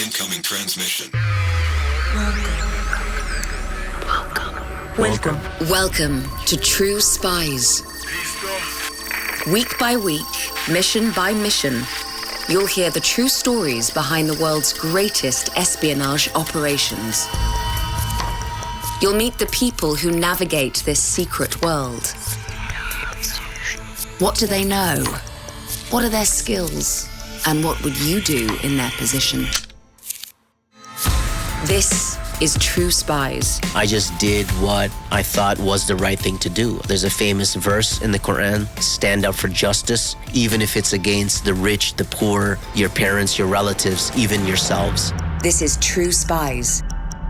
Incoming transmission. Welcome to True Spies. Week by week, mission by mission, you'll hear the true stories behind the world's greatest espionage operations. You'll meet the people who navigate this secret world. What do they know? What are their skills? And what would you do in their position? This is True Spies. I just did what I thought was the right thing to do. There's a famous verse in the Quran, stand up for justice, even if it's against the rich, the poor, your parents, your relatives, even yourselves. This is True Spies,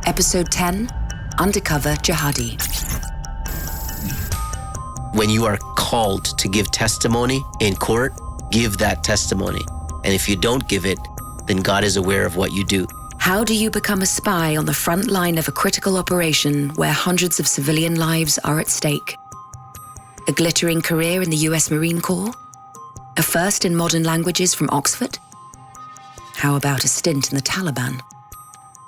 Episode 10, Undercover Jihadi. When you are called to give testimony in court, give that testimony. And if you don't give it, then God is aware of what you do. How do you become a spy on the front line of a critical operation where hundreds of civilian lives are at stake? A glittering career in the US Marine Corps? A first in modern languages from Oxford? How about a stint in the Taliban?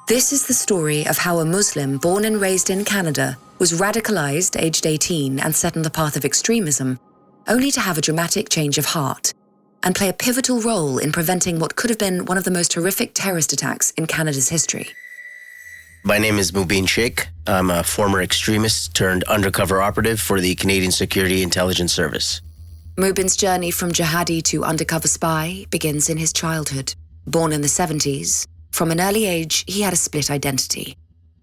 This is the story of how a Muslim born and raised in Canada was radicalized aged 18 and set on the path of extremism, only to have a dramatic change of heart and play a pivotal role in preventing what could have been one of the most horrific terrorist attacks in Canada's history. My name is Mubin Shaikh. I'm a former extremist turned undercover operative for the Canadian Security Intelligence Service. Mubin's journey from jihadi to undercover spy begins in his childhood. Born in the 70s, from an early age, he had a split identity,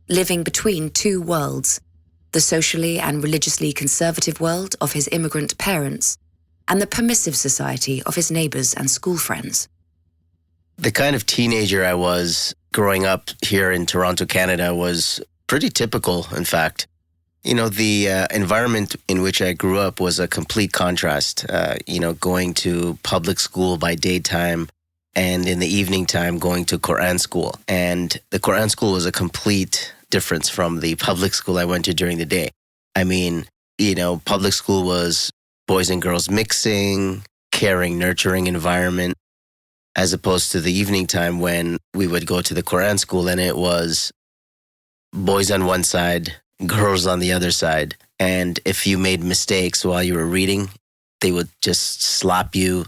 living between two worlds, the socially and religiously conservative world of his immigrant parents and the permissive society of his neighbors and school friends. The kind of teenager I was growing up here in Toronto, Canada was pretty typical, in fact. You know, the environment in which I grew up was a complete contrast, going to public school by daytime and in the evening time going to Quran school. And the Quran school was a complete difference from the public school I went to during the day. I mean, public school was boys and girls mixing, caring, nurturing environment, as opposed to the evening time when we would go to the Quran school and it was boys on one side, girls on the other side. And if you made mistakes while you were reading, they would just slap you,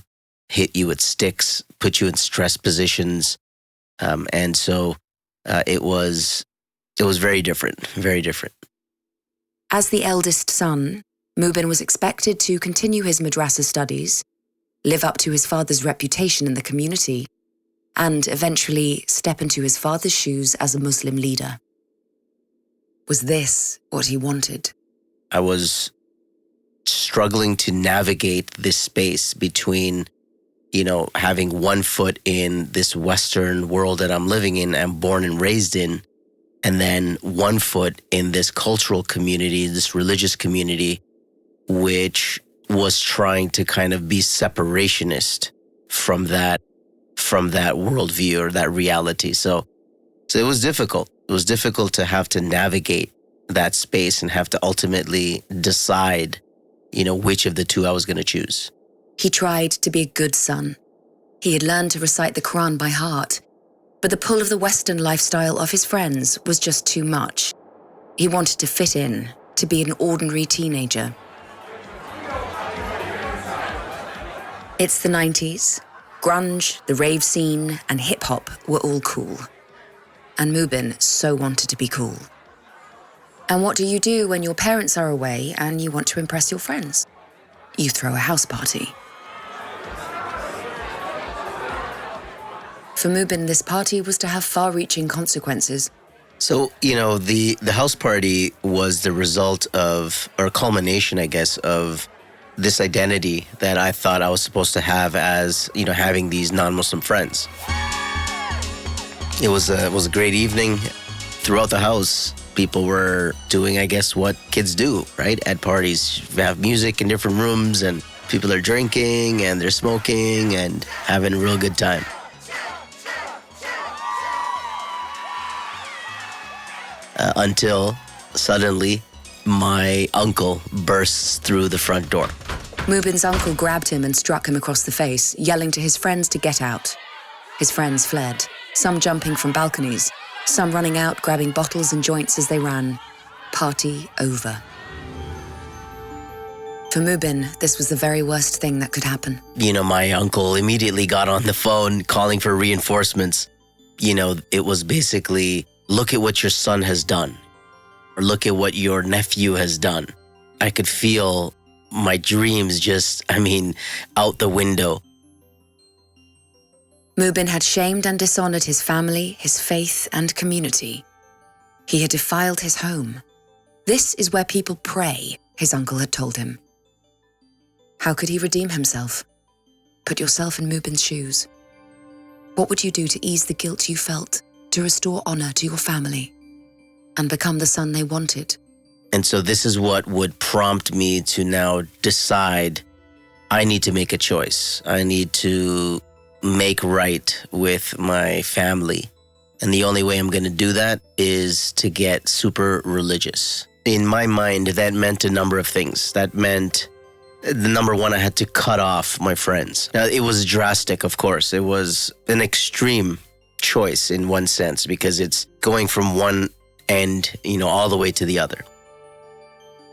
hit you with sticks, put you in stress positions. And so it was very different, very different. As the eldest son, Mubin was expected to continue his madrasa studies, live up to his father's reputation in the community, and eventually step into his father's shoes as a Muslim leader. Was this what he wanted? I was struggling to navigate this space between, having one foot in this Western world that I'm living in, I'm born and raised in, and then one foot in this cultural community, this religious community, which was trying to kind of be separationist from that worldview or that reality. So it was difficult. It was difficult to have to navigate that space and have to ultimately decide, which of the two I was going to choose. He tried to be a good son. He had learned to recite the Quran by heart, but the pull of the Western lifestyle of his friends was just too much. He wanted to fit in, to be an ordinary teenager. It's the 90s. Grunge, the rave scene, and hip-hop were all cool. And Mubin so wanted to be cool. And what do you do when your parents are away and you want to impress your friends? You throw a house party. For Mubin, this party was to have far-reaching consequences. So, the house party was the result of, or culmination, I guess, of this identity that I thought I was supposed to have as, having these non-Muslim friends. It was a great evening. Throughout the house, people were doing, I guess, what kids do, right? At parties, you have music in different rooms and people are drinking and they're smoking and having a real good time. Until suddenly my uncle bursts through the front door. Mubin's uncle grabbed him and struck him across the face, yelling to his friends to get out. His friends fled. some jumping from balconies, some running out, grabbing bottles and joints as they ran. Party over. For Mubin, this was the very worst thing that could happen. My uncle immediately got on the phone calling for reinforcements. It was basically, look at what your son has done, or look at what your nephew has done. I could feel my dreams just, out the window. Mubin had shamed and dishonored his family, his faith, and community. He had defiled his home. This is where people pray, his uncle had told him. How could he redeem himself? Put yourself in Mubin's shoes. What would you do to ease the guilt you felt, to restore honor to your family, and become the son they wanted? And so this is what would prompt me to now decide I need to make a choice. I need to make right with my family. And the only way I'm going to do that is to get super religious. In my mind, that meant a number of things. That meant, the number one, I had to cut off my friends. Now, it was drastic, of course. It was an extreme choice in one sense, because it's going from one end, all the way to the other.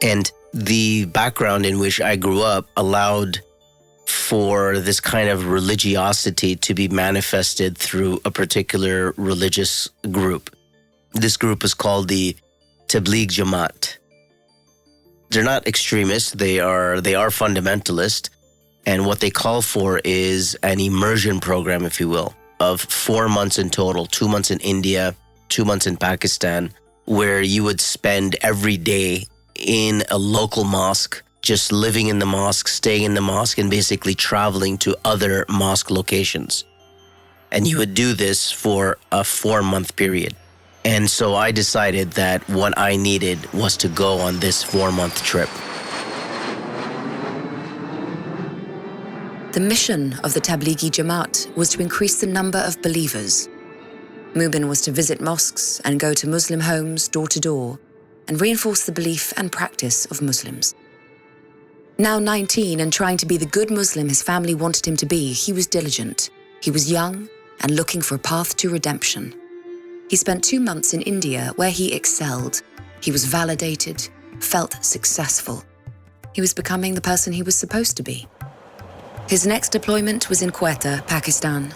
And the background in which I grew up allowed for this kind of religiosity to be manifested through a particular religious group. This group is called the Tabligh Jamaat. They're not extremists, they are fundamentalist, and what they call for is an immersion program, if you will, of 4 months in total, 2 months in India, 2 months in Pakistan, where you would spend every day in a local mosque, just living in the mosque, staying in the mosque, and basically traveling to other mosque locations. And you would do this for a 4-month period. And so I decided that what I needed was to go on this 4-month trip. The mission of the Tablighi Jamaat was to increase the number of believers. Mubin was to visit mosques and go to Muslim homes door to door and reinforce the belief and practice of Muslims. Now 19 and trying to be the good Muslim his family wanted him to be, he was diligent. He was young and looking for a path to redemption. He spent 2 months in India where he excelled. He was validated, felt successful. He was becoming the person he was supposed to be. His next deployment was in Quetta, Pakistan.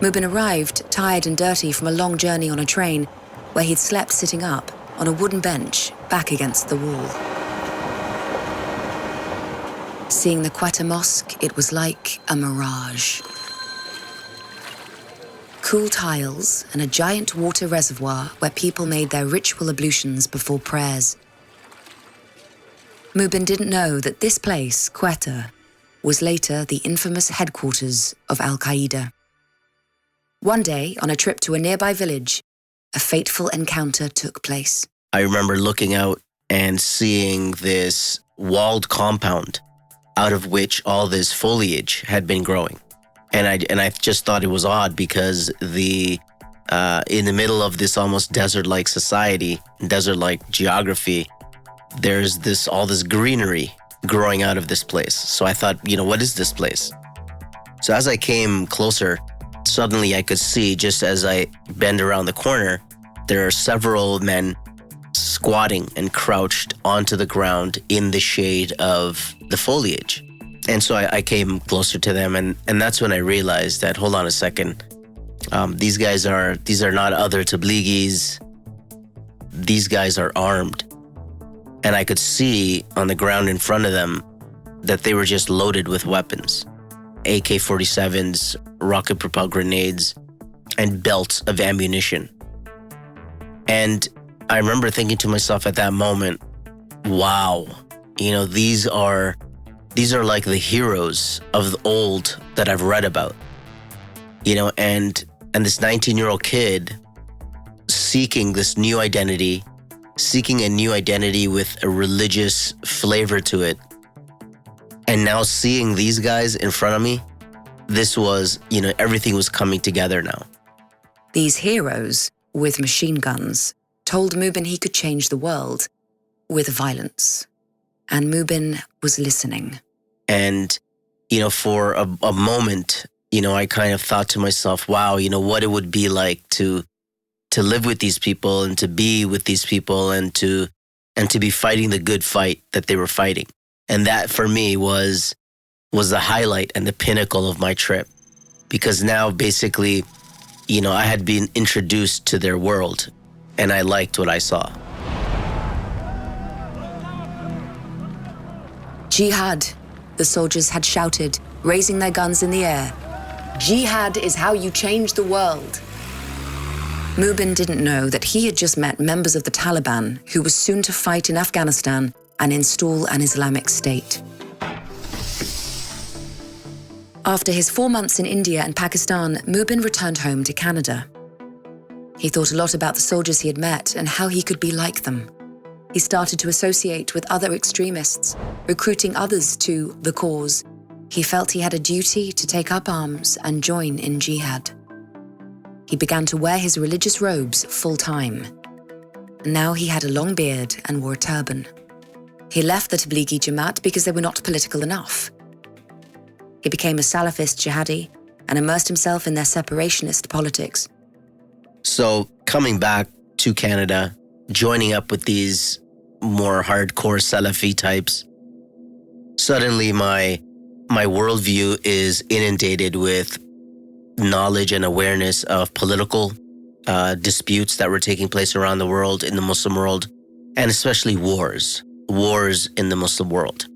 Mubin arrived, tired and dirty from a long journey on a train, where he'd slept sitting up on a wooden bench back against the wall. Seeing the Quetta Mosque, it was like a mirage. Cool tiles and a giant water reservoir where people made their ritual ablutions before prayers. Mubin didn't know that this place, Quetta, was later the infamous headquarters of Al-Qaeda. One day, on a trip to a nearby village, a fateful encounter took place. I remember looking out and seeing this walled compound out of which all this foliage had been growing. And I just thought it was odd because in the middle of this almost desert-like society, desert-like geography, there's all this greenery growing out of this place. So I thought, what is this place? So as I came closer, suddenly I could see, just as I bend around the corner, there are several men squatting and crouched onto the ground in the shade of the foliage. And so I came closer to them, and that's when I realized that, hold on a second, these are not other Tablighis. These guys are armed. And I could see on the ground in front of them that they were just loaded with weapons. AK-47s, rocket-propelled grenades, and belts of ammunition. And I remember thinking to myself at that moment, wow, these are like the heroes of the old that I've read about. And this 19-year-old kid seeking this new identity, seeking a new identity with a religious flavor to it, and now seeing these guys in front of me, this was, everything was coming together now. These heroes with machine guns told Mubin he could change the world with violence. And Mubin was listening. And, for a moment, I kind of thought to myself, wow, what it would be like to live with these people and to be with these people and to be fighting the good fight that they were fighting. And that for me was the highlight and the pinnacle of my trip, because now basically, I had been introduced to their world and I liked what I saw. Jihad, the soldiers had shouted, raising their guns in the air. Jihad is how you change the world. Mubin didn't know that he had just met members of the Taliban who were soon to fight in Afghanistan and install an Islamic state. After his 4 months in India and Pakistan, Mubin returned home to Canada. He thought a lot about the soldiers he had met and how he could be like them. He started to associate with other extremists, recruiting others to the cause. He felt he had a duty to take up arms and join in jihad. He began to wear his religious robes full-time. Now he had a long beard and wore a turban. He left the Tablighi Jamaat because they were not political enough. He became a Salafist jihadi and immersed himself in their separationist politics. So coming back to Canada, joining up with these more hardcore Salafi types, suddenly my worldview is inundated with knowledge and awareness of political disputes that were taking place around the world, in the Muslim world, and especially wars in the Muslim world.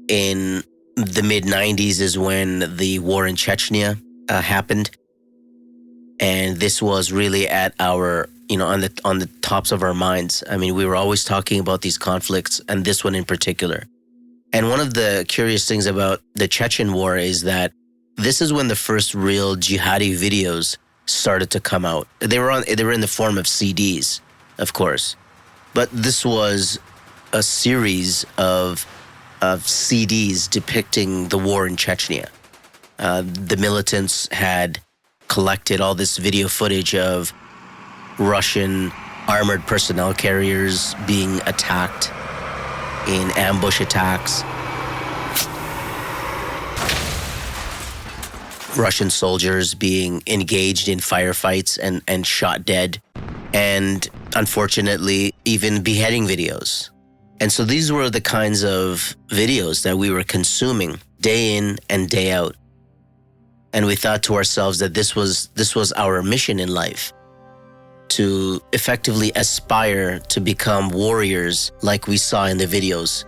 In the mid-90s is when the war in Chechnya happened. And this was really at our, on the tops of our minds. I mean, we were always talking about these conflicts, and this one in particular. And one of the curious things about the Chechen war is that this is when the first real jihadi videos started to come out. They were in the form of CDs, of course. But this was a series of CDs depicting the war in Chechnya. The militants had collected all this video footage of Russian armored personnel carriers being attacked in ambush attacks, Russian soldiers being engaged in firefights and shot dead, and unfortunately, even beheading videos. And so these were the kinds of videos that we were consuming day in and day out. And we thought to ourselves that this was our mission in life, to effectively aspire to become warriors like we saw in the videos,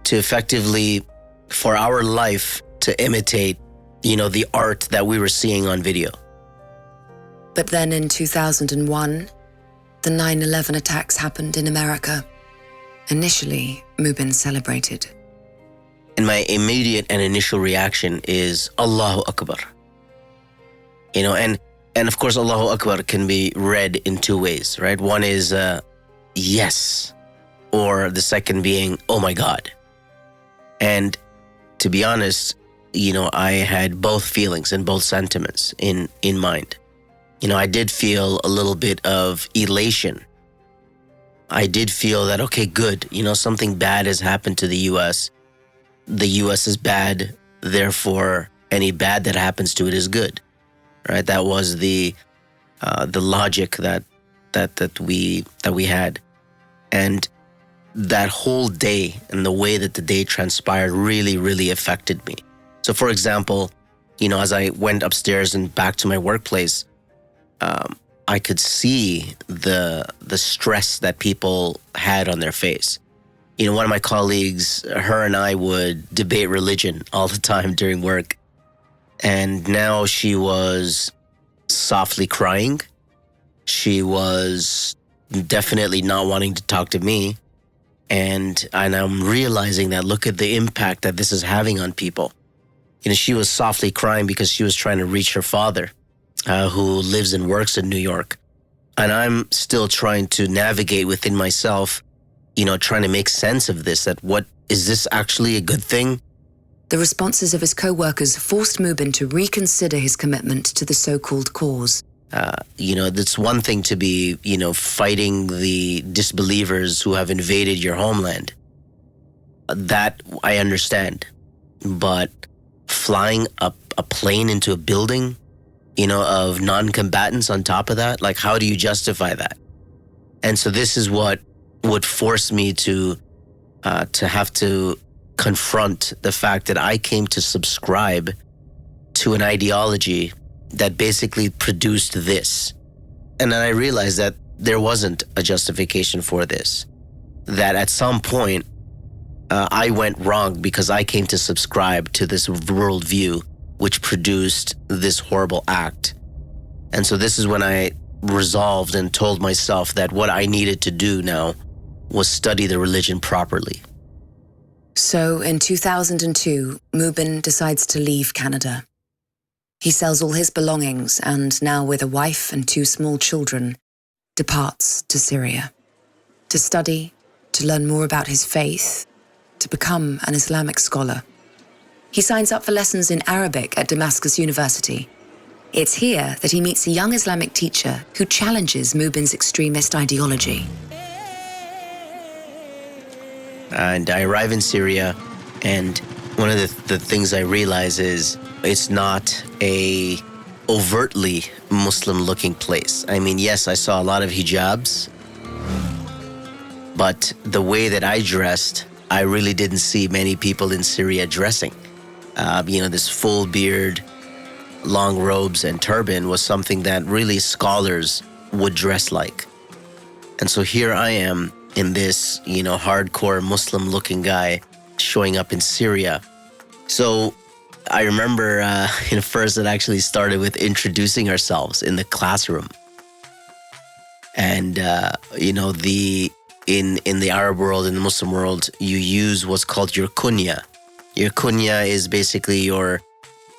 to effectively, for our life, to imitate the art that we were seeing on video. But then in 2001, the 9/11 attacks happened in America. Initially, Mubin celebrated. And my immediate and initial reaction is Allahu Akbar. And of course, Allahu Akbar can be read in two ways, right? One is yes, or the second being, oh my God. And to be honest, I had both feelings and both sentiments in mind. I did feel a little bit of elation. I did feel that, okay, good, something bad has happened to the U.S. The U.S. is bad, therefore any bad that happens to it is good, right? That was the logic that we had. And that whole day and the way that the day transpired really, really affected me. So, for example, as I went upstairs and back to my workplace, I could see the stress that people had on their face. One of my colleagues, her and I would debate religion all the time during work. And now she was softly crying. She was definitely not wanting to talk to me. And I'm realizing that, look at the impact that this is having on people. She was softly crying because she was trying to reach her father, who lives and works in New York. And I'm still trying to navigate within myself, trying to make sense of this, that what, is this actually a good thing? The responses of his co-workers forced Mubin to reconsider his commitment to the so-called cause. It's one thing to be, fighting the disbelievers who have invaded your homeland. That I understand. But flying a plane into a building, of non-combatants on top of that. Like, how do you justify that? And so this is what would force me to have to confront the fact that I came to subscribe to an ideology that basically produced this. And then I realized that there wasn't a justification for this. That at some point, I went wrong because I came to subscribe to this worldview which produced this horrible act. And so this is when I resolved and told myself that what I needed to do now was study the religion properly. So in 2002, Mubin decides to leave Canada. He sells all his belongings and now with a wife and 2 small children, departs to Syria to study, to learn more about his faith, to become an Islamic scholar. He signs up for lessons in Arabic at Damascus University. It's here that he meets a young Islamic teacher who challenges Mubin's extremist ideology. And I arrive in Syria, and one of the things I realize is it's not a overtly Muslim-looking place. I mean, yes, I saw a lot of hijabs, but the way that I dressed, I really didn't see many people in Syria dressing. This full beard, long robes, and turban was something that really scholars would dress like. And so here I am in this, hardcore Muslim-looking guy showing up in Syria. So I remember first it actually started with introducing ourselves in the classroom. And, in the Arab world, in the Muslim world, you use what's called your kunya. Your kunya is basically your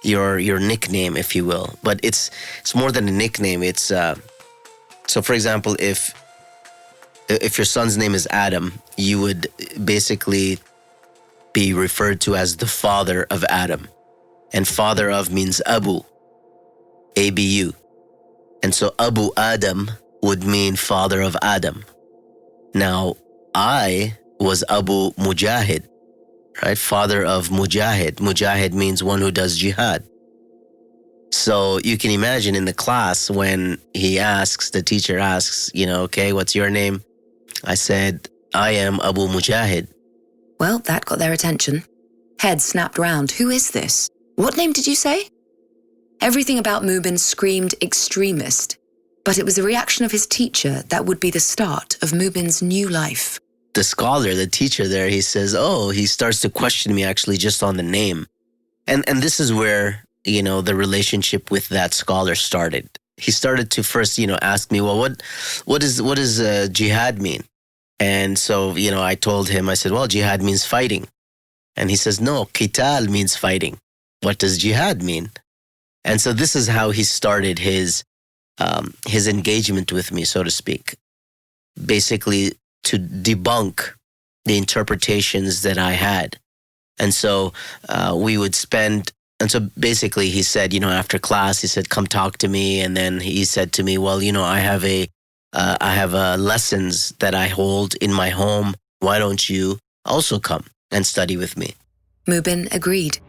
nickname, if you will. But it's more than a nickname. It's so for example, if your son's name is Adam, you would basically be referred to as the father of Adam. And father of means Abu, A-B-U. And so Abu Adam would mean father of Adam. Now, I was Abu Mujahid, right? Father of Mujahid. Mujahid means one who does jihad. So you can imagine in the class when the teacher asks, okay, what's your name? I said, I am Abu Mujahid. Well, that got their attention. Heads snapped round. Who is this? What name did you say? Everything about Mubin screamed extremist, but it was the reaction of his teacher that would be the start of Mubin's new life. The scholar, the teacher there, he says, he starts to question me actually just on the name. And this is where, the relationship with that scholar started. He started to first, ask me, well, what does jihad mean? And so, I told him, I said, well, jihad means fighting. And he says, no, qital means fighting. What does jihad mean? And so this is how he started his engagement with me, so to speak. Basically, to debunk the interpretations that I had. And so we would spend, and so basically he said, after class, he said, come talk to me. And then he said to me, well, I have lessons that I hold in my home. Why don't you also come and study with me? Mubin agreed.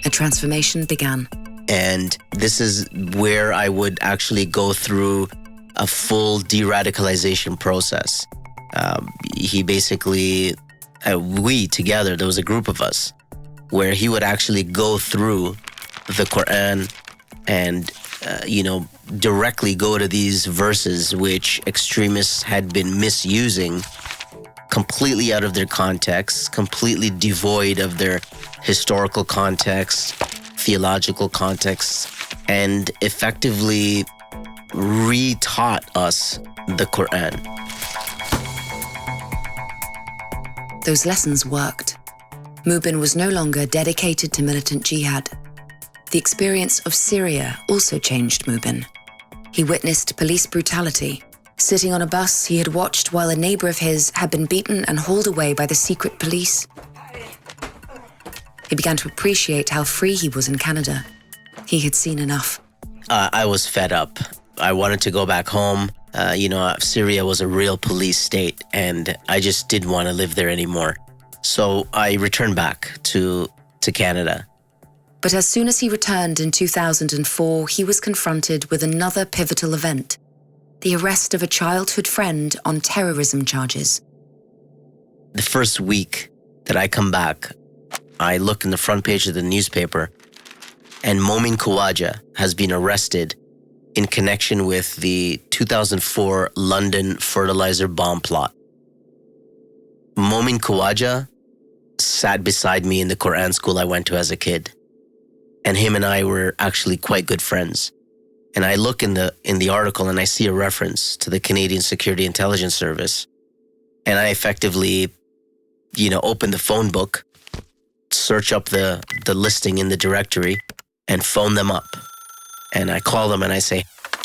A transformation began. And this is where I would actually go through a full de-radicalization process. He basically, we together, there was a group of us, where he would actually go through the Quran and, directly go to these verses which extremists had been misusing, completely out of their context, completely devoid of their historical context, theological context, and effectively re-taught us the Quran. Those lessons worked. Mubin was no longer dedicated to militant jihad. The experience of Syria also changed Mubin. He witnessed police brutality. Sitting on a bus he had watched while a neighbor of his had been beaten and hauled away by the secret police. He began to appreciate how free he was in Canada. He had seen enough. I was fed up. I wanted to go back home. Syria was a real police state, and I just didn't want to live there anymore. So I returned back to to Canada. But as soon as he returned in 2004, he was confronted with another pivotal event: the arrest of a childhood friend on terrorism charges. The first week that I come back, I look in the front page of the newspaper, and Mubin Khawaja has been arrested in connection with the 2004 London fertilizer bomb plot. Mubin Khawaja sat beside me in the Quran school I went to as a kid. And him and I were actually quite good friends. And I look in the article and I see a reference to the Canadian Security Intelligence Service. And I effectively, open the phone book, search up the listing in the directory, and phone them up. And I call them and I say,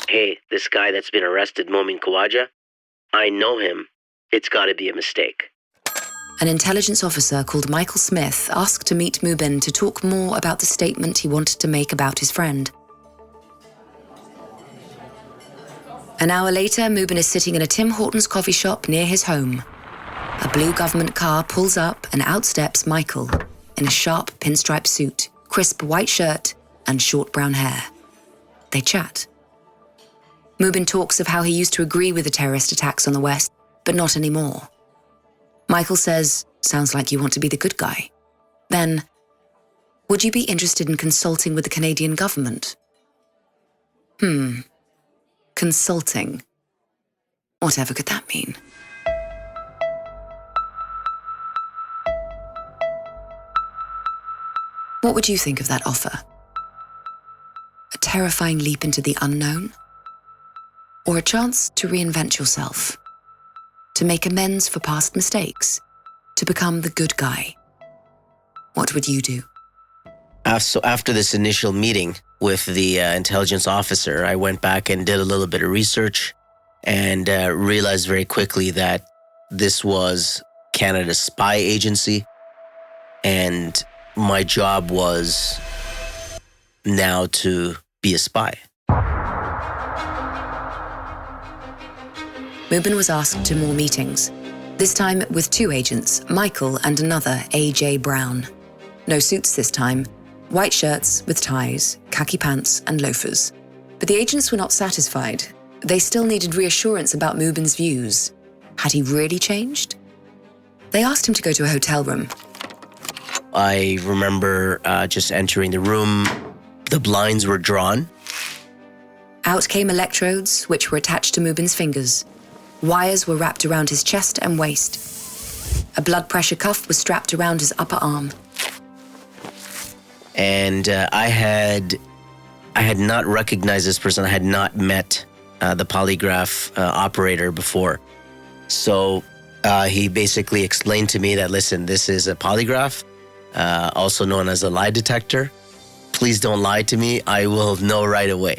"Hey, this guy that's been arrested, Mubin Khawaja, I know him. It's got to be a mistake." An intelligence officer called Michael Smith asked to meet Mubin to talk more about the statement he wanted to make about his friend. An hour later, Mubin is sitting in a Tim Hortons coffee shop near his home. A blue government car pulls up and out steps Michael in a sharp pinstripe suit, crisp white shirt, and short brown hair. They chat. Mubin talks of how he used to agree with the terrorist attacks on the West, but not anymore. Michael says, "Sounds like you want to be the good guy." Then, "Would you be interested in consulting with the Canadian government?" Consulting. Whatever could that mean? What would you think of that offer? A terrifying leap into the unknown? Or a chance to reinvent yourself? To make amends for past mistakes? To become the good guy? What would you do? So after this initial meeting with the intelligence officer, I went back and did a little bit of research and realized very quickly that this was Canada's spy agency, and my job was now to be a spy. Mubin was asked to more meetings, this time with two agents, Michael and another, A.J. Brown. No suits this time, white shirts with ties, khaki pants and loafers. But the agents were not satisfied. They still needed reassurance about Mubin's views. Had he really changed? They asked him to go to a hotel room. I remember just entering the room. The blinds were drawn. Out came electrodes, which were attached to Mubin's fingers. Wires were wrapped around his chest and waist. A blood pressure cuff was strapped around his upper arm. And I had not recognized this person. I had not met the polygraph operator before. So he basically explained to me that, listen, this is a polygraph, also known as a lie detector. Please don't lie to me. I will know right away.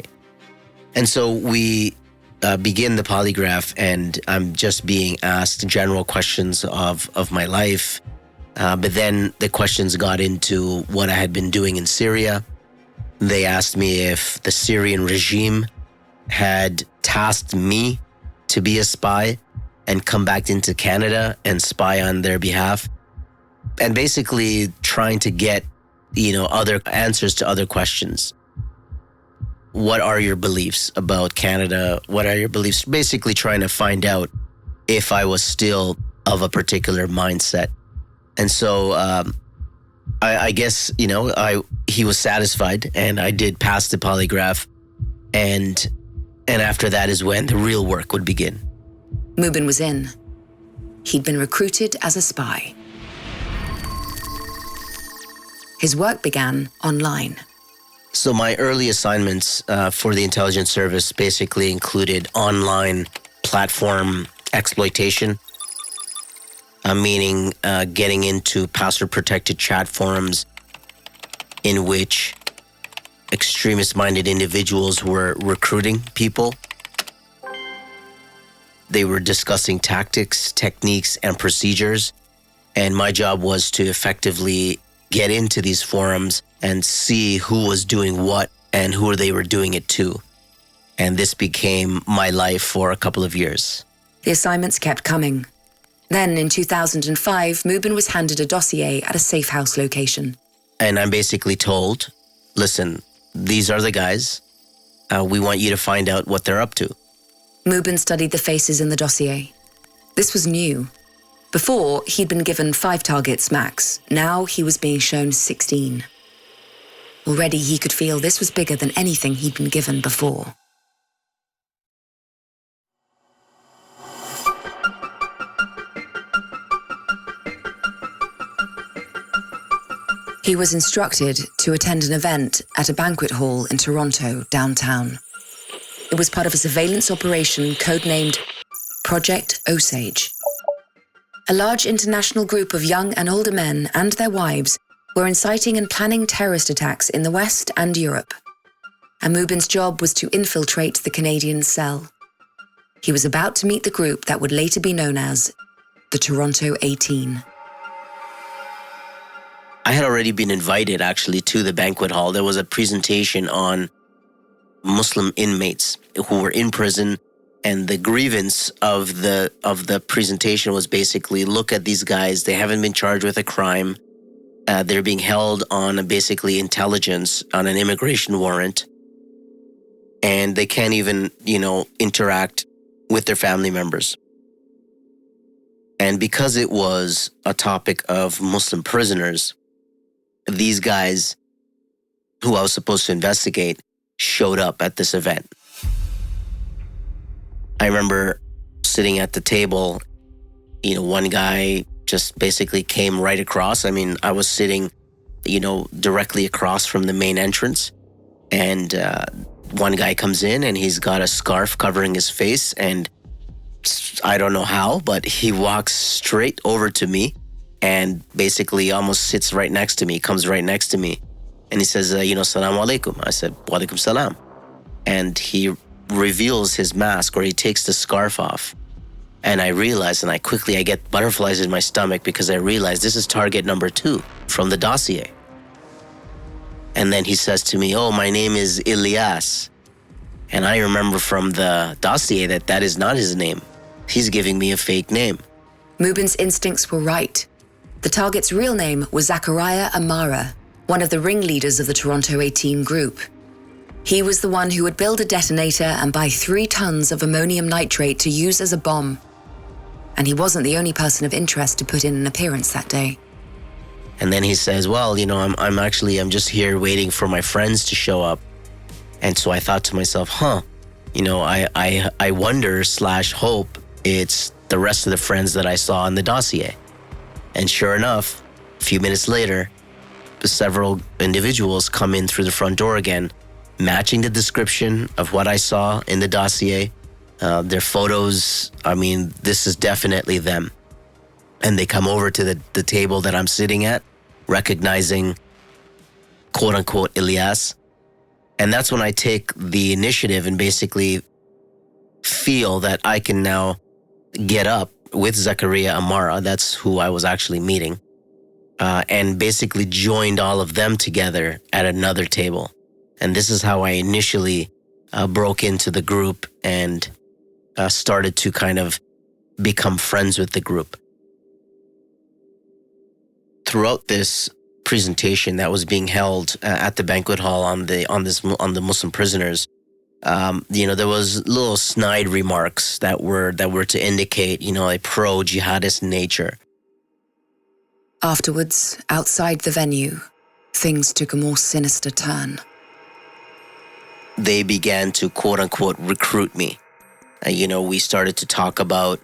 And so we begin the polygraph, and I'm just being asked general questions of my life. But then the questions got into what I had been doing in Syria. They asked me if the Syrian regime had tasked me to be a spy and come back into Canada and spy on their behalf. And basically trying to get, other answers to other questions. What are your beliefs about Canada? What are your beliefs? Basically trying to find out if I was still of a particular mindset. And so I guess, he was satisfied, and I did pass the polygraph. And after that is when the real work would begin. Mubin was in. He'd been recruited as a spy. His work began online. So my early assignments for the intelligence service basically included online platform exploitation, meaning getting into password-protected chat forums in which extremist-minded individuals were recruiting people. They were discussing tactics, techniques, and procedures, and my job was to effectively get into these forums and see who was doing what and who they were doing it to. And this became my life for a couple of years. The assignments kept coming. Then, in 2005, Mubin was handed a dossier at a safe house location. And I'm basically told, listen, these are the guys. We want you to find out what they're up to. Mubin studied the faces in the dossier. This was new. Before, he'd been given 5 targets max. Now he was being shown 16. Already he could feel this was bigger than anything he'd been given before. He was instructed to attend an event at a banquet hall in Toronto, downtown. It was part of a surveillance operation codenamed Project Osage. A large international group of young and older men and their wives were inciting and planning terrorist attacks in the West and Europe. And Mubin's job was to infiltrate the Canadian cell. He was about to meet the group that would later be known as the Toronto 18. I had already been invited, actually, to the banquet hall. There was a presentation on Muslim inmates who were in prison, and the grievance of the presentation was basically, look at these guys. They haven't been charged with a crime. They're being held on basically intelligence on an immigration warrant, and they can't even, interact with their family members. And because it was a topic of Muslim prisoners, these guys who I was supposed to investigate showed up at this event. I remember sitting at the table, one guy just basically came right across. I mean, I was sitting, directly across from the main entrance. And one guy comes in and he's got a scarf covering his face. And I don't know how, but he walks straight over to me and basically almost sits right next to me, comes right next to me. And he says, Salaam alaikum. I said, Wa alaikum salam. And he reveals his mask, or he takes the scarf off. And I realize, and I get butterflies in my stomach because I realize this is target number 2 from the dossier. And then he says to me, oh, my name is Ilyas. And I remember from the dossier that is not his name. He's giving me a fake name. Mubin's instincts were right. The target's real name was Zachariah Amara, one of the ringleaders of the Toronto 18 group. He was the one who would build a detonator and buy 3 tons of ammonium nitrate to use as a bomb. And he wasn't the only person of interest to put in an appearance that day. And then he says, well, I'm just here waiting for my friends to show up. And so I thought to myself, I wonder / hope it's the rest of the friends that I saw in the dossier. And sure enough, a few minutes later, several individuals come in through the front door again, matching the description of what I saw in the dossier. Their photos, this is definitely them. And they come over to the table that I'm sitting at, recognizing, quote unquote, Ilyas. And that's when I take the initiative and basically feel that I can now get up with Zachariah Amara, that's who I was actually meeting, and basically joined all of them together at another table. And this is how I initially broke into the group and started to kind of become friends with the group. Throughout this presentation that was being held at the banquet hall on the Muslim prisoners, there was little snide remarks that were to indicate, a pro-jihadist nature. Afterwards, outside the venue, things took a more sinister turn. They began to, quote unquote, recruit me. We started to talk about,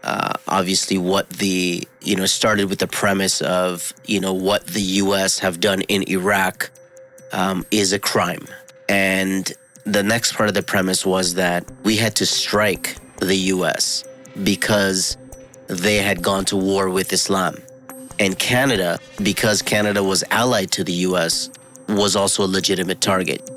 obviously, what started with the premise of, what the U.S. have done in Iraq is a crime. And the next part of the premise was that we had to strike the U.S. because they had gone to war with Islam. And Canada, because Canada was allied to the U.S., was also a legitimate target.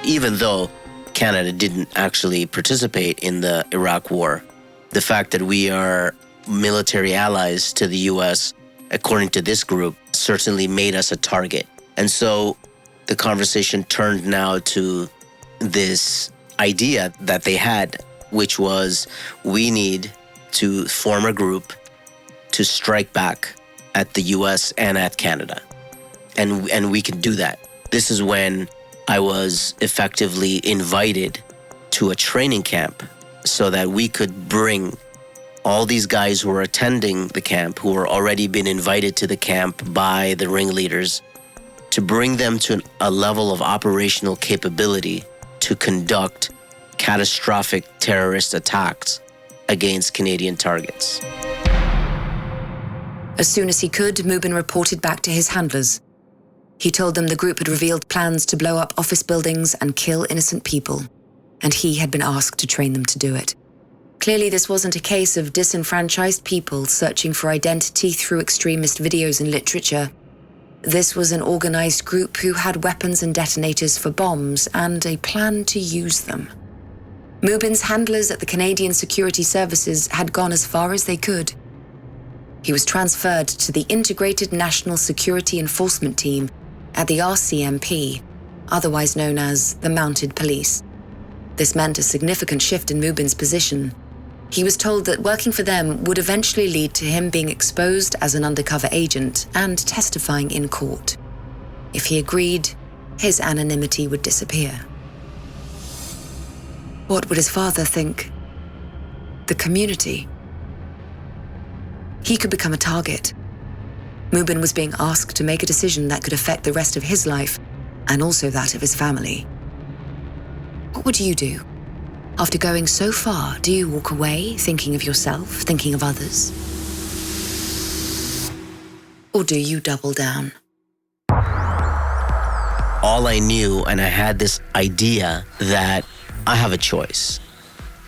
Even though Canada didn't actually participate in the Iraq war, the fact that we are military allies to the U.S., according to this group, certainly made us a target. And so the conversation turned now to this idea that they had, which was we need to form a group to to strike back at the US and at Canada. And we can do that. This is when I was effectively invited to a training camp so that we could bring all these guys who were attending the camp, who were already been invited to the camp by the ringleaders, to bring them to a level of operational capability to conduct catastrophic terrorist attacks against Canadian targets. As soon as he could, Mubin reported back to his handlers. He told them the group had revealed plans to blow up office buildings and kill innocent people, and he had been asked to train them to do it. Clearly, this wasn't a case of disenfranchised people searching for identity through extremist videos and literature. This was an organized group who had weapons and detonators for bombs and a plan to use them. Mubin's handlers at the Canadian Security Services had gone as far as they could. He was transferred to the Integrated National Security Enforcement Team at the RCMP, otherwise known as the Mounted Police. This meant a significant shift in Mubin's position. He was told that working for them would eventually lead to him being exposed as an undercover agent and testifying in court. If he agreed, his anonymity would disappear. What would his father think? The community? He could become a target. Mubin was being asked to make a decision that could affect the rest of his life and also that of his family. What would you do? After going so far, do you walk away thinking of yourself, thinking of others? Or do you double down? All I knew, and I had this idea that I have a choice.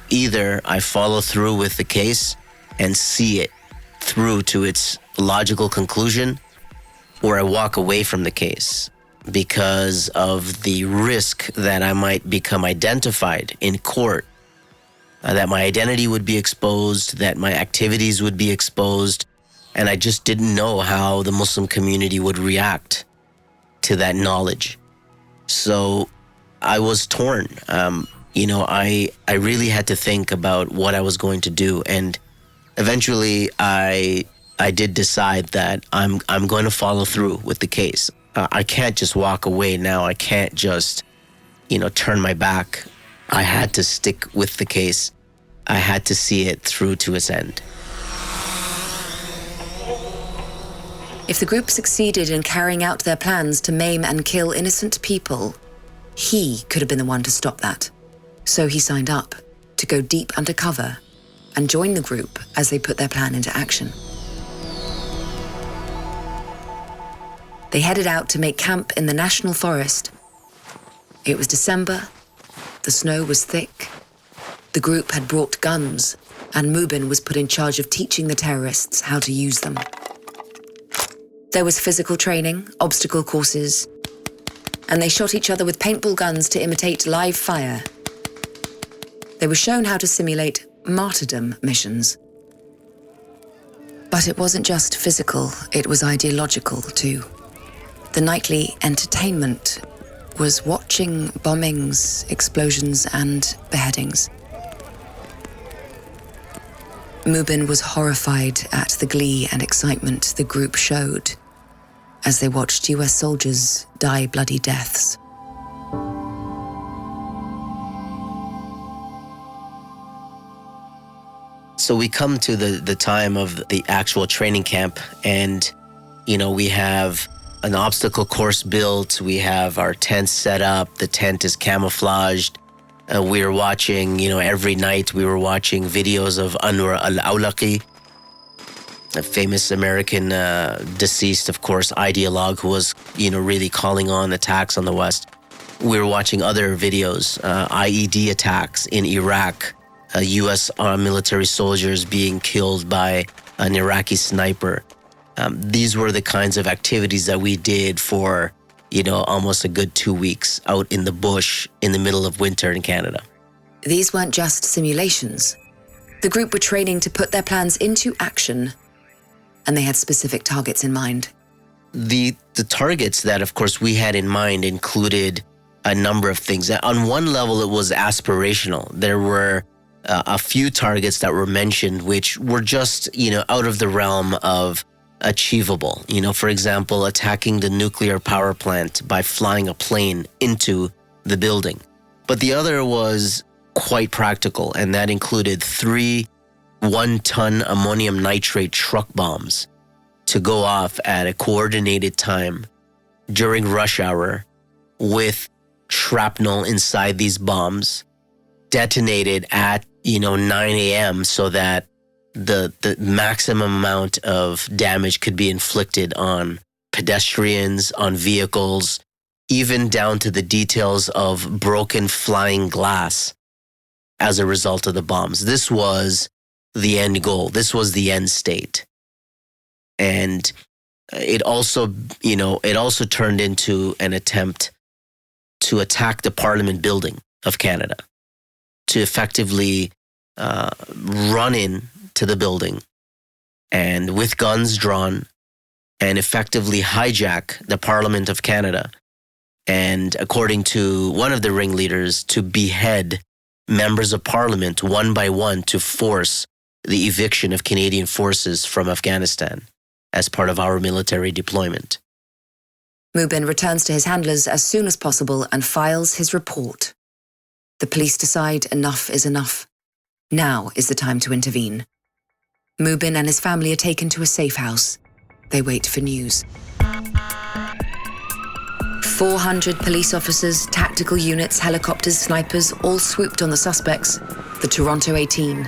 Either I follow through with the case and see it through to its logical conclusion, or I walk away from the case because of the risk that I might become identified in court, that my identity would be exposed, that my activities would be exposed, and I just didn't know how the Muslim community would react to that knowledge. So I was torn. I really had to think about what I was going to do, and eventually I did decide that I'm going to follow through with the case. I can't just walk away now. I can't just, turn my back. I had to stick with the case. I had to see it through to its end. If the group succeeded in carrying out their plans to maim and kill innocent people, he could have been the one to stop that. So he signed up to go deep undercover and join the group as they put their plan into action. They headed out to make camp in the National Forest. It was December, the snow was thick, the group had brought guns, and Mubin was put in charge of teaching the terrorists how to use them. There was physical training, obstacle courses, and they shot each other with paintball guns to imitate live fire. They were shown how to simulate martyrdom missions. But it wasn't just physical, it was ideological too. The nightly entertainment was watching bombings, explosions, and beheadings. Mubin was horrified at the glee and excitement the group showed as they watched US soldiers die bloody deaths. So we come to the time of the actual training camp, and, we have an obstacle course built. We have our tent set up. The tent is camouflaged. We were watching, every night we were watching videos of Anwar al-Awlaqi, a famous American deceased, of course, ideologue who was, really calling on attacks on the West. We were watching other videos, IED attacks in Iraq, U.S. military soldiers being killed by an Iraqi sniper. These were the kinds of activities that we did for, almost a good 2 weeks out in the bush in the middle of winter in Canada. These weren't just simulations. The group were training to put their plans into action, and they had specific targets in mind. The targets that, of course, we had in mind included a number of things. On one level, it was aspirational. There were a few targets that were mentioned, which were just, out of the realm of achievable. For example, attacking the nuclear power plant by flying a plane into the building. But the other was quite practical, and that included 3 one-ton ammonium nitrate truck bombs to go off at a coordinated time during rush hour with shrapnel inside these bombs, detonated at 9 a.m. so that the maximum amount of damage could be inflicted on pedestrians, on vehicles, even down to the details of broken flying glass as a result of the bombs. This was the end goal. This was the end state. And it also turned into an attempt to attack the Parliament building of Canada, to effectively run in to the building and with guns drawn and effectively hijack the Parliament of Canada. And according to one of the ringleaders, to behead members of Parliament one by one to force the eviction of Canadian forces from Afghanistan as part of our military deployment. Mubin returns to his handlers as soon as possible and files his report. The police decide enough is enough. Now is the time to intervene. Mubin and his family are taken to a safe house. They wait for news. 400 police officers, tactical units, helicopters, snipers, all swooped on the suspects, the Toronto 18.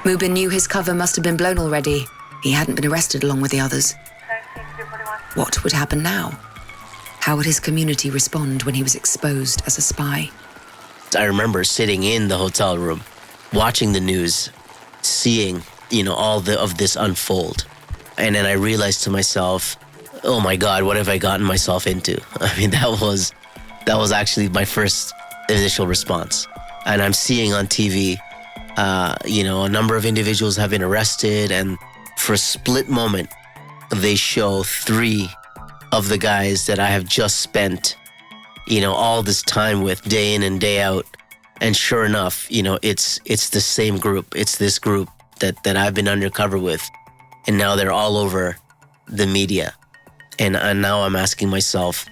Mubin knew his cover must have been blown already. He hadn't been arrested along with the others. What would happen now? How would his community respond when he was exposed as a spy? I remember sitting in the hotel room, watching the news, seeing, all of this unfold. And then I realized to myself, oh my God, what have I gotten myself into? I mean, that was actually my first initial response. And I'm seeing on TV, a number of individuals have been arrested, and for a split moment, they show 3 of the guys that I have just spent, all this time with, day in and day out. And sure enough, it's the same group. It's this group that I've been undercover with. And now they're all over the media. And now I'm asking myself,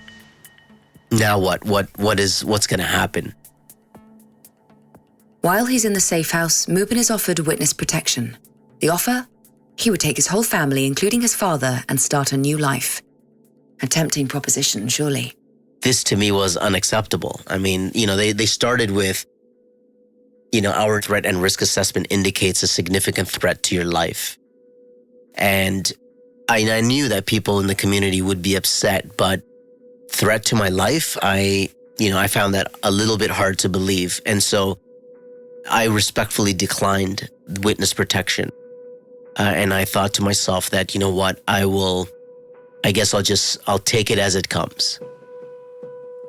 now what? What's going to happen? While he's in the safe house, Mubin is offered witness protection. The offer? He would take his whole family, including his father, and start a new life. A tempting proposition, surely. This to me was unacceptable. I mean, they started with, our threat and risk assessment indicates a significant threat to your life. And I knew that people in the community would be upset, but threat to my life, I found that a little bit hard to believe. And so I respectfully declined witness protection. And I thought to myself that, I'll take it as it comes.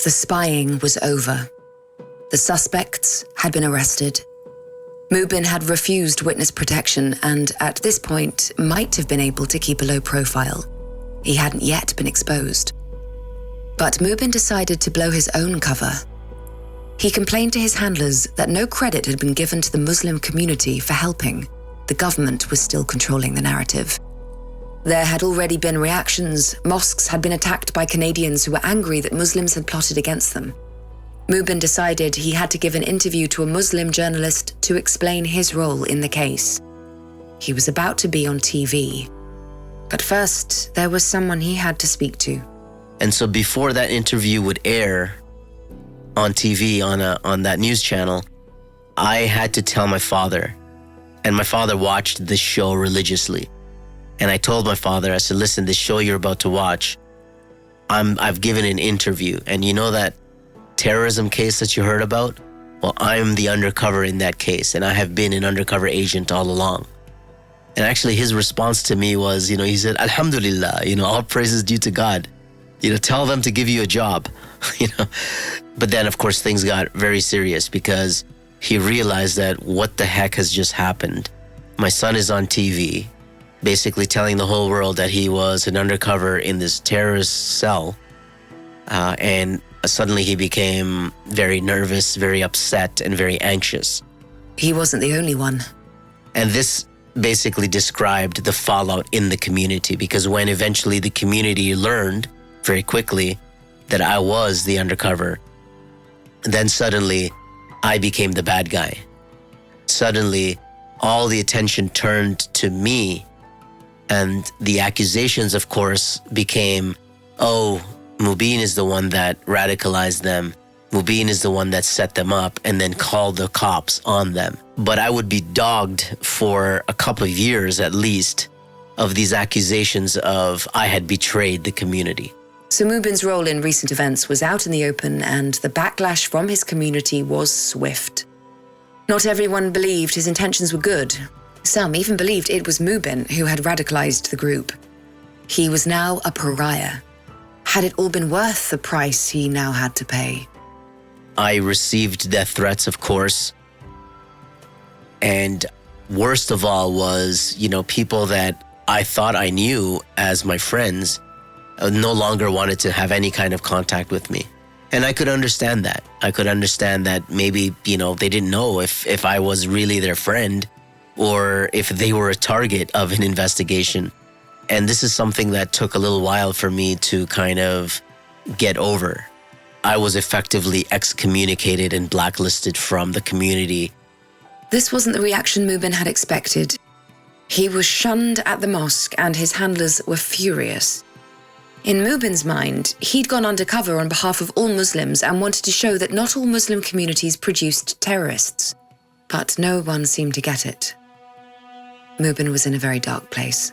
The spying was over. The suspects had been arrested. Mubin had refused witness protection and at this point might have been able to keep a low profile. He hadn't yet been exposed. But Mubin decided to blow his own cover. He complained to his handlers that no credit had been given to the Muslim community for helping. The government was still controlling the narrative. There had already been reactions. Mosques had been attacked by Canadians who were angry that Muslims had plotted against them. Mubin decided he had to give an interview to a Muslim journalist to explain his role in the case. He was about to be on TV. But first, there was someone he had to speak to. And so before that interview would air on TV, on that news channel, I had to tell my father. And my father watched this show religiously. And I told my father, I said, listen, this show you're about to watch, I've given an interview. And you know that terrorism case that you heard about? Well, I'm the undercover in that case, and I have been an undercover agent all along. And actually his response to me was, he said, Alhamdulillah, all praises due to God. Tell them to give you a job, But then, of course, things got very serious because he realized that what the heck has just happened? My son is on TV, basically telling the whole world that he was an undercover in this terrorist cell. And suddenly he became very nervous, very upset, and very anxious. He wasn't the only one. And this basically described the fallout in the community, because when eventually the community learned very quickly that I was the undercover, then suddenly I became the bad guy. Suddenly, all the attention turned to me, and the accusations, of course, became, oh, Mubin is the one that radicalized them. Mubin is the one that set them up and then called the cops on them. But I would be dogged for a couple of years at least of these accusations of I had betrayed the community. So Mubin's role in recent events was out in the open, and the backlash from his community was swift. Not everyone believed his intentions were good. Some even believed it was Mubin who had radicalized the group. He was now a pariah. Had it all been worth the price he now had to pay? I received death threats, of course. And worst of all was, people that I thought I knew as my friends no longer wanted to have any kind of contact with me. And I could understand that. I could understand that maybe, they didn't know if I was really their friend or if they were a target of an investigation. And this is something that took a little while for me to kind of get over. I was effectively excommunicated and blacklisted from the community. This wasn't the reaction Mubin had expected. He was shunned at the mosque and his handlers were furious. In Mubin's mind, he'd gone undercover on behalf of all Muslims and wanted to show that not all Muslim communities produced terrorists. But no one seemed to get it. Mubin was in a very dark place.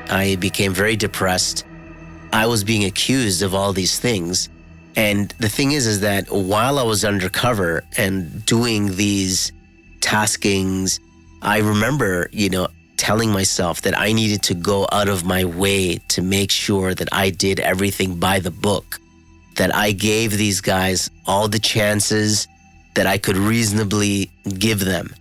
I became very depressed. I was being accused of all these things. And the thing is that while I was undercover and doing these taskings, I remember, telling myself that I needed to go out of my way to make sure that I did everything by the book, that I gave these guys all the chances that I could reasonably give them.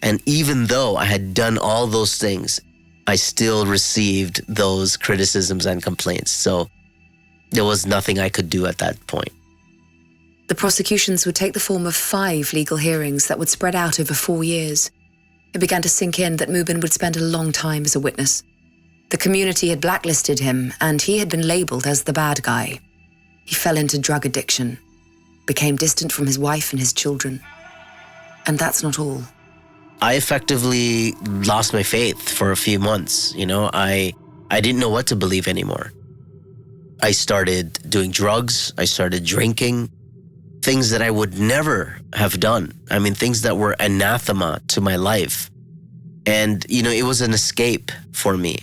And even though I had done all those things, I still received those criticisms and complaints. So there was nothing I could do at that point. The prosecutions would take the form of 5 legal hearings that would spread out over 4 years. It began to sink in that Mubin would spend a long time as a witness. The community had blacklisted him, and he had been labeled as the bad guy. He fell into drug addiction, became distant from his wife and his children. And that's not all. I effectively lost my faith for a few months. I didn't know what to believe anymore. I started doing drugs. I started drinking. Things that I would never have done. I mean, things that were anathema to my life. And, it was an escape for me.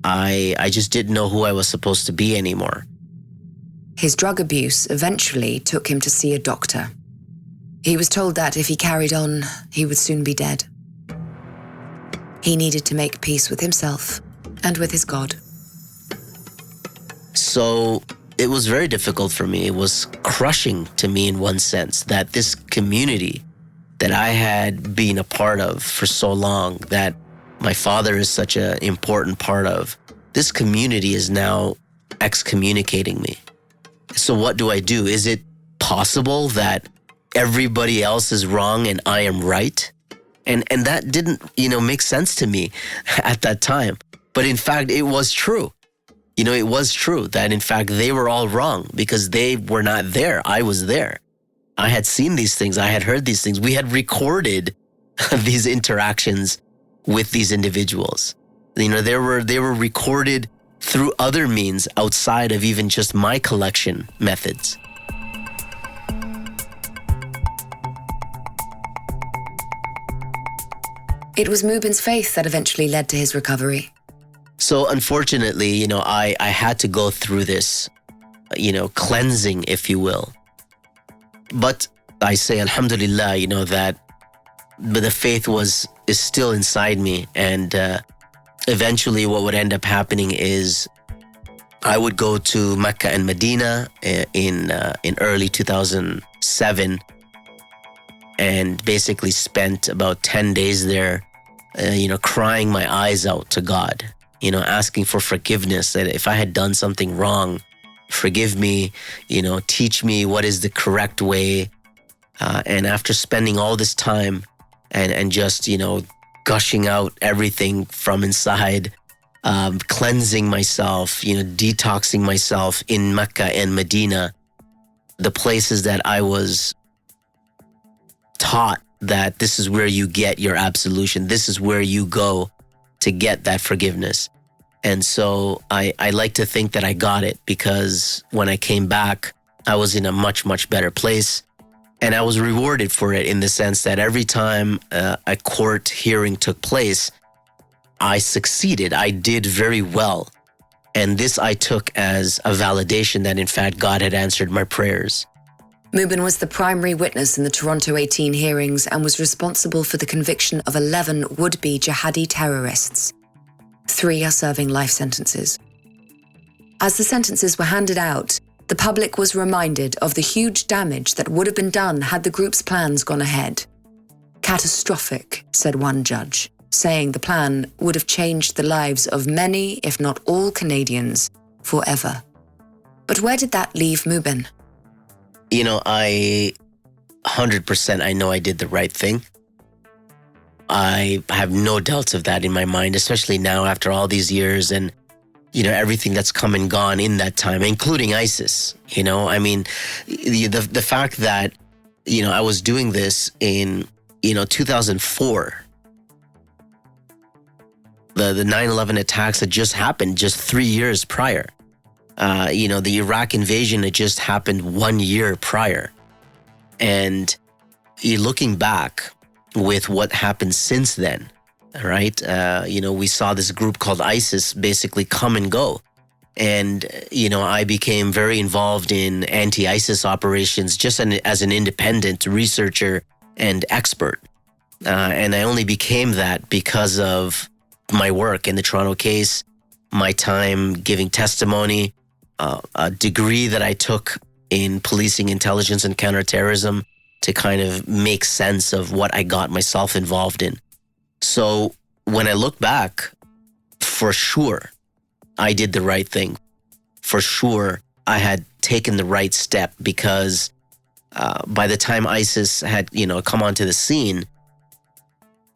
I just didn't know who I was supposed to be anymore. His drug abuse eventually took him to see a doctor. He was told that if he carried on, he would soon be dead. He needed to make peace with himself and with his God. So it was very difficult for me. It was crushing to me in one sense that this community that I had been a part of for so long, that my father is such an important part of, this community is now excommunicating me. So what do I do? Is it possible that everybody else is wrong and I am right? And that didn't, make sense to me at that time. But in fact, it was true. It was true that in fact they were all wrong because they were not there. I was there. I had seen these things. I had heard these things. We had recorded these interactions with these individuals. They were recorded through other means outside of even just my collection methods. It was Mubin's faith that eventually led to his recovery. So unfortunately, I had to go through this, cleansing, if you will. But I say, alhamdulillah, that the faith is still inside me. And eventually what would end up happening is I would go to Mecca and Medina in early 2007 and basically spent about 10 days there, crying my eyes out to God, asking for forgiveness, that if I had done something wrong, forgive me, teach me what is the correct way. And after spending all this time and just, gushing out everything from inside, cleansing myself, detoxing myself in Mecca and Medina, the places that I was taught that this is where you get your absolution. This is where you go to get that forgiveness. And so I like to think that I got it, because when I came back, I was in a much, much better place. And I was rewarded for it in the sense that every time a court hearing took place, I succeeded. I did very well. And this I took as a validation that, in fact, God had answered my prayers. Mubin was the primary witness in the Toronto 18 hearings and was responsible for the conviction of 11 would-be jihadi terrorists. 3 are serving life sentences. As the sentences were handed out, the public was reminded of the huge damage that would have been done had the group's plans gone ahead. Catastrophic, said one judge, saying the plan would have changed the lives of many, if not all, Canadians forever. But where did that leave Mubin? 100% I know I did the right thing. I have no doubts of that in my mind, especially now after all these years and, everything that's come and gone in that time, including ISIS. The fact that, I was doing this in, 2004. The 9/11 attacks had just happened just 3 years prior. The Iraq invasion had just happened 1 year prior. And looking back with what happened since then, right? We saw this group called ISIS basically come and go. And, I became very involved in anti-ISIS operations just as an independent researcher and expert. And I only became that because of my work in the Toronto case, my time giving testimony, a degree that I took in policing, intelligence, and counterterrorism to kind of make sense of what I got myself involved in. So when I look back, for sure, I did the right thing. For sure, I had taken the right step, because by the time ISIS had, come onto the scene,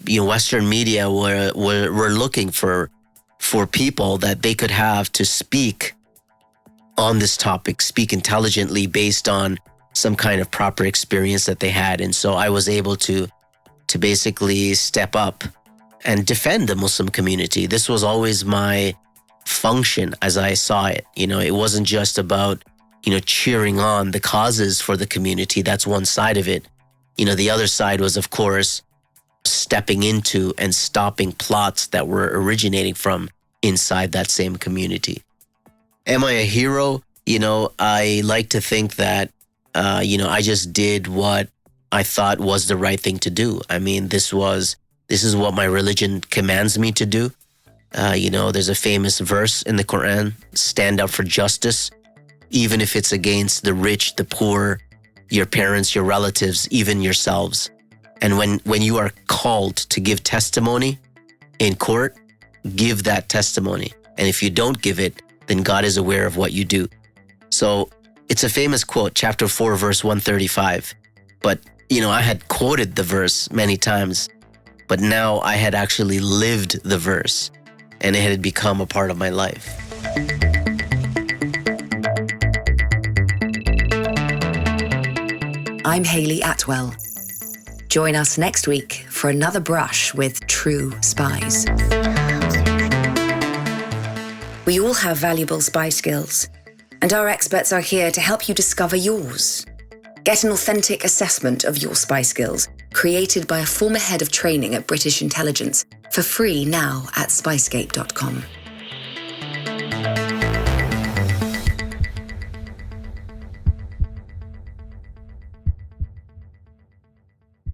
Western media were looking for people that they could have to speak on this topic, speak intelligently based on some kind of proper experience that they had. And so I was able to basically step up and defend the Muslim community. This was always my function as I saw it. It wasn't just about, cheering on the causes for the community. That's one side of it. The other side was, of course, stepping into and stopping plots that were originating from inside that same community. Am I a hero? I like to think that, I just did what I thought was the right thing to do. This is what my religion commands me to do. There's a famous verse in the Quran, stand up for justice, even if it's against the rich, the poor, your parents, your relatives, even yourselves. And when you are called to give testimony in court, give that testimony. And if you don't give it, then God is aware of what you do. So it's a famous quote, chapter 4, verse 135. But, I had quoted the verse many times, but now I had actually lived the verse, and it had become a part of my life. I'm Hayley Atwell. Join us next week for another brush with True Spies. We all have valuable spy skills, and our experts are here to help you discover yours. Get an authentic assessment of your spy skills, created by a former head of training at British Intelligence, for free now at SPYSCAPE.com.